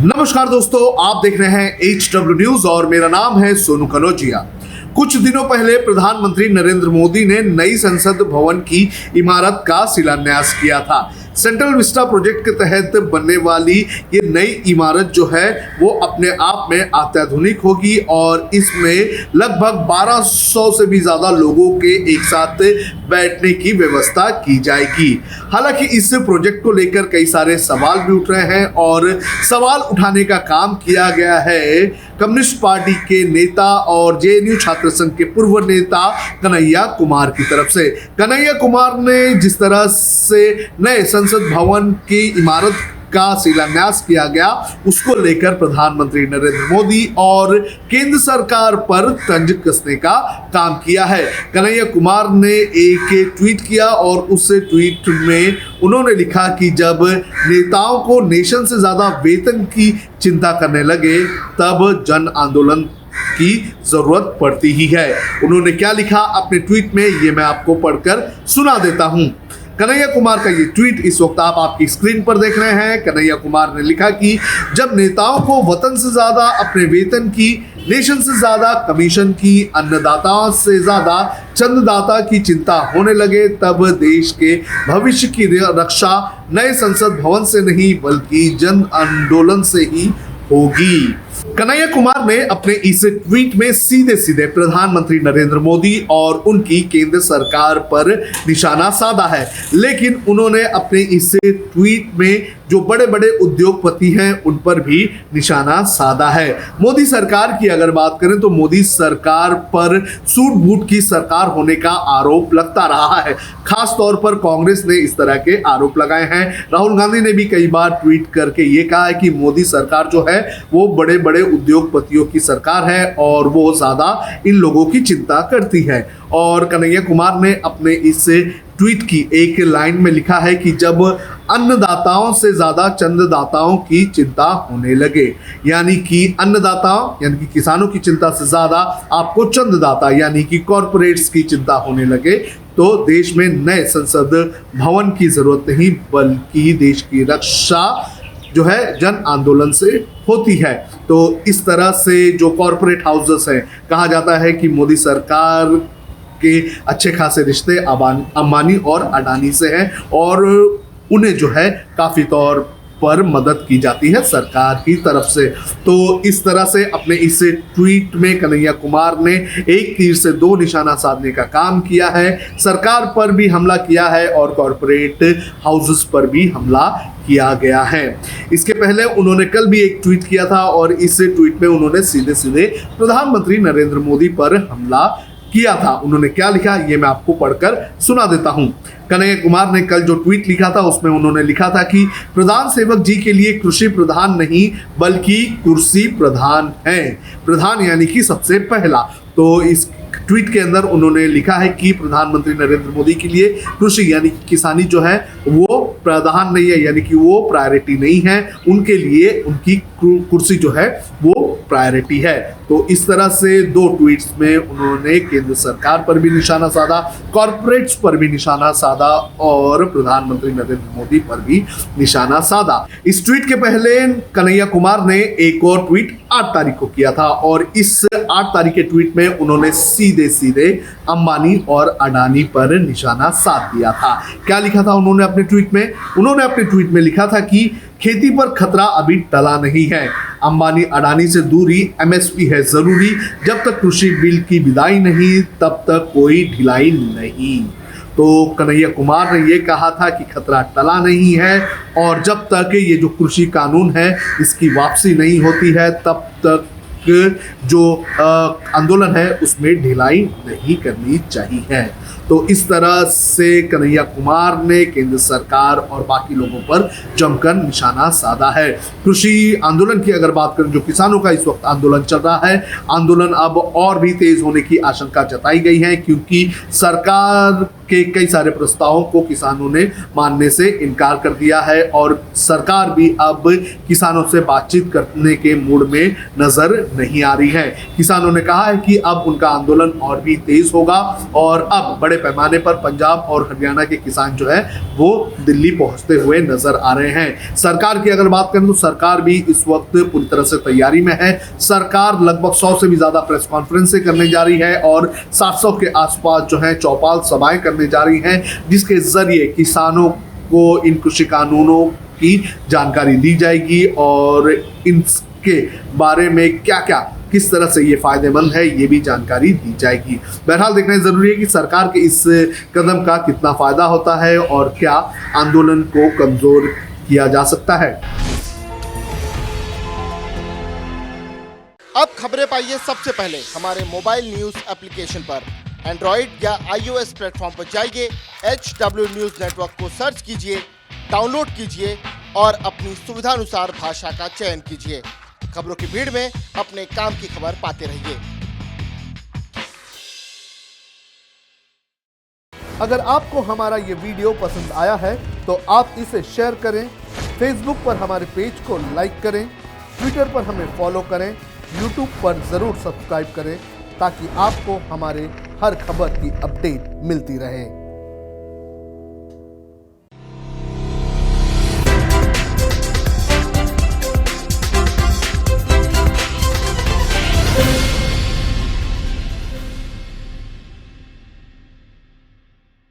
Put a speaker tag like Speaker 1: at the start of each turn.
Speaker 1: नमस्कार दोस्तों, आप देख रहे हैं HW न्यूज और मेरा नाम है सोनू कनौजिया। कुछ दिनों पहले प्रधानमंत्री नरेंद्र मोदी ने नई संसद भवन की इमारत का शिलान्यास किया था। सेंट्रल विस्टा प्रोजेक्ट के तहत बनने वाली ये नई इमारत जो है वो अपने आप में अत्याधुनिक होगी और इसमें लगभग 1200 से भी ज्यादा लोगों के एक साथ बैठने की व्यवस्था की जाएगी। हालांकि इस प्रोजेक्ट को लेकर कई सारे सवाल भी उठ रहे हैं और सवाल उठाने का काम किया गया है कम्युनिस्ट पार्टी के नेता और JNU छात्र संघ के पूर्व नेता कन्हैया कुमार की तरफ से। कन्हैया कुमार ने जिस तरह से नए संसद भवन की इमारत का शिलान्यास किया गया उसको लेकर प्रधानमंत्री नरेंद्र मोदी और केंद्र सरकार पर तंज कसने का काम किया है। कन्हैया कुमार ने एक ट्वीट किया और उस ट्वीट में उन्होंने लिखा कि जब नेताओं को नेशन से ज्यादा वेतन की चिंता करने लगे तब जन आंदोलन की जरूरत पड़ती ही है। उन्होंने क्या लिखा अपने ट्वीट में, ये मैं आपको पढ़कर सुना देता हूं। कन्हैया कुमार का ये ट्वीट इस वक्त आप आपकी स्क्रीन पर देख रहे हैं। कन्हैया कुमार ने लिखा कि जब नेताओं को वतन से ज्यादा अपने वेतन की, नेशन से ज्यादा कमीशन की, अन्नदाताओं से ज्यादा चंददाता की चिंता होने लगे तब देश के भविष्य की रक्षा नए संसद भवन से नहीं बल्कि जन आंदोलन से ही होगी। कन्हैया कुमार ने अपने इस ट्वीट में सीधे सीधे प्रधानमंत्री नरेंद्र मोदी और उनकी केंद्र सरकार पर निशाना साधा है, लेकिन उन्होंने अपने इस ट्वीट में जो बड़े बड़े उद्योगपति हैं उन पर भी निशाना साधा है। मोदी सरकार की अगर बात करें तो मोदी सरकार पर सूट बूट की सरकार होने का आरोप लगता रहा है। खास तौर पर कांग्रेस ने इस तरह के आरोप लगाए हैं। राहुल गांधी ने भी कई बार ट्वीट करके ये कहा है कि मोदी सरकार जो है वो बड़े बड़े उद्योगपतियों की सरकार है और वो ज्यादा इन लोगों की चिंता करती है। और कन्हैया कुमार ने अपने इस ट्वीट की एक लाइन में लिखा है कि जब अन्नदाताओं से ज्यादा चंददाताओं की चिंता होने लगे, यानी कि अन्नदाताओं यानी कि किसानों की चिंता से ज्यादा आपको चंददाता यानी कि कॉरपोरेट्स की चिंता होने लगे तो देश में नए संसद भवन की जरूरत नहीं बल्कि देश की रक्षा जो है जन आंदोलन से होती है। तो इस तरह से जो कॉरपोरेट हाउसेस हैं, कहा जाता है कि मोदी सरकार के अच्छे खासे रिश्ते अंबानी और अडानी से हैं और उन्हें जो है काफी तौर पर मदद की जाती है सरकार की तरफ से। तो इस तरह से अपने इस ट्वीट में कन्हैया कुमार ने एक तीर से दो निशाना साधने का काम किया है। सरकार पर भी हमला किया है और कॉरपोरेट हाउसेस पर भी हमला किया गया है। इसके पहले उन्होंने कल भी एक ट्वीट किया था और इस ट्वीट में उन्होंने सीधे सीधे प्रधानमंत्री नरेंद्र मोदी पर हमला किया था। उन्होंने क्या लिखा ये मैं आपको पढ़कर सुना देता हूं। कन्हैया कुमार ने कल जो ट्वीट लिखा था उसमें उन्होंने लिखा था कि प्रधान सेवक जी के लिए कृषि प्रधान नहीं बल्कि कुर्सी प्रधान है। प्रधान यानी कि सबसे पहला। तो इस ट्वीट के अंदर उन्होंने लिखा है कि प्रधानमंत्री नरेंद्र मोदी के लिए कृषि यानी कि किसानी जो है वो प्रधान नहीं है, यानी कि वो प्रायोरिटी नहीं है, उनके लिए उनकी कुर्सी जो है वो प्रायोरिटी है। तो इस तरह से दो ट्वीट्स में उन्होंने केंद्र सरकार पर भी निशाना साधा, कॉरपोरेट्स पर भी निशाना साधा और प्रधानमंत्री नरेंद्र मोदी पर भी निशाना साधा। इस ट्वीट के पहले कन्हैया कुमार ने एक और ट्वीट 8 तारीख को किया था और इस 8 तारीख के ट्वीट में उन्होंने सीधे सीधे अंबानी और अडानी पर निशाना साध दिया था। क्या लिखा था उन्होंने अपने ट्वीट में? उन्होंने अपने ट्वीट में लिखा था कि खेती पर खतरा अभी टला नहीं है, अंबानी अडानी से दूरी, MSP है जरूरी, जब तक कृषि बिल की विदाई नहीं तब तक कोई ढिलाई नहीं। तो कन्हैया कुमार ने ये कहा था कि खतरा टला नहीं है और जब तक ये जो कृषि कानून है इसकी वापसी नहीं होती है तब तक जो आंदोलन है उसमें ढिलाई नहीं करनी चाहिए। तो इस तरह से कन्हैया कुमार ने केंद्र सरकार और बाकी लोगों पर जमकर निशाना साधा है। कृषि आंदोलन की अगर बात करें, जो किसानों का इस वक्त आंदोलन चल रहा है, आंदोलन अब और भी तेज होने की आशंका जताई गई है क्योंकि सरकार के कई सारे प्रस्तावों को किसानों ने मानने से इनकार कर दिया है और सरकार भी अब किसानों से बातचीत करने के मूड में नजर नहीं आ रही है। किसानों ने कहा है कि अब उनका आंदोलन और भी तेज होगा और अब बड़े पैमाने पर पंजाब और हरियाणा के किसान जो है वो दिल्ली पहुंचते हुए नजर आ रहे हैं। सरकार की अगर बात करें तो सरकार भी इस वक्त पूरी तरह से तैयारी में है। सरकार लगभग 100 से भी ज्यादा प्रेस कॉन्फ्रेंसें करने जा रही है और 700 के आसपास जो है चौपाल सभाएं करने जा रही हैं, जिसके जरिए किसानों को इन कृषि कानूनों की जानकारी दी जाएगी और इनके बारे में क्या क्या किस तरह से ये फायदेमंद है ये भी जानकारी दी जाएगी। बहरहाल देखना जरूरी है कि सरकार के इस कदम का कितना फायदा होता है और क्या आंदोलन को कमजोर किया जा सकता है।
Speaker 2: अब खबरें पाइए सबसे पहले हमारे मोबाइल न्यूज एप्लीकेशन पर। एंड्रॉइड या iOS प्लेटफॉर्म पर जाइए, HW न्यूज नेटवर्क को सर्च कीजिए, डाउनलोड कीजिए और अपनी सुविधानुसार भाषा का चयन कीजिए। खबरों की भीड़ में अपने काम की खबर पाते रहिए।
Speaker 1: अगर आपको हमारा ये वीडियो पसंद आया है तो आप इसे शेयर करें, फेसबुक पर हमारे पेज को लाइक करें, ट्विटर पर हमें फॉलो करें, यूट्यूब पर ज़रूर सब्सक्राइब करें ताकि आपको हमारे हर खबर की अपडेट मिलती रहे।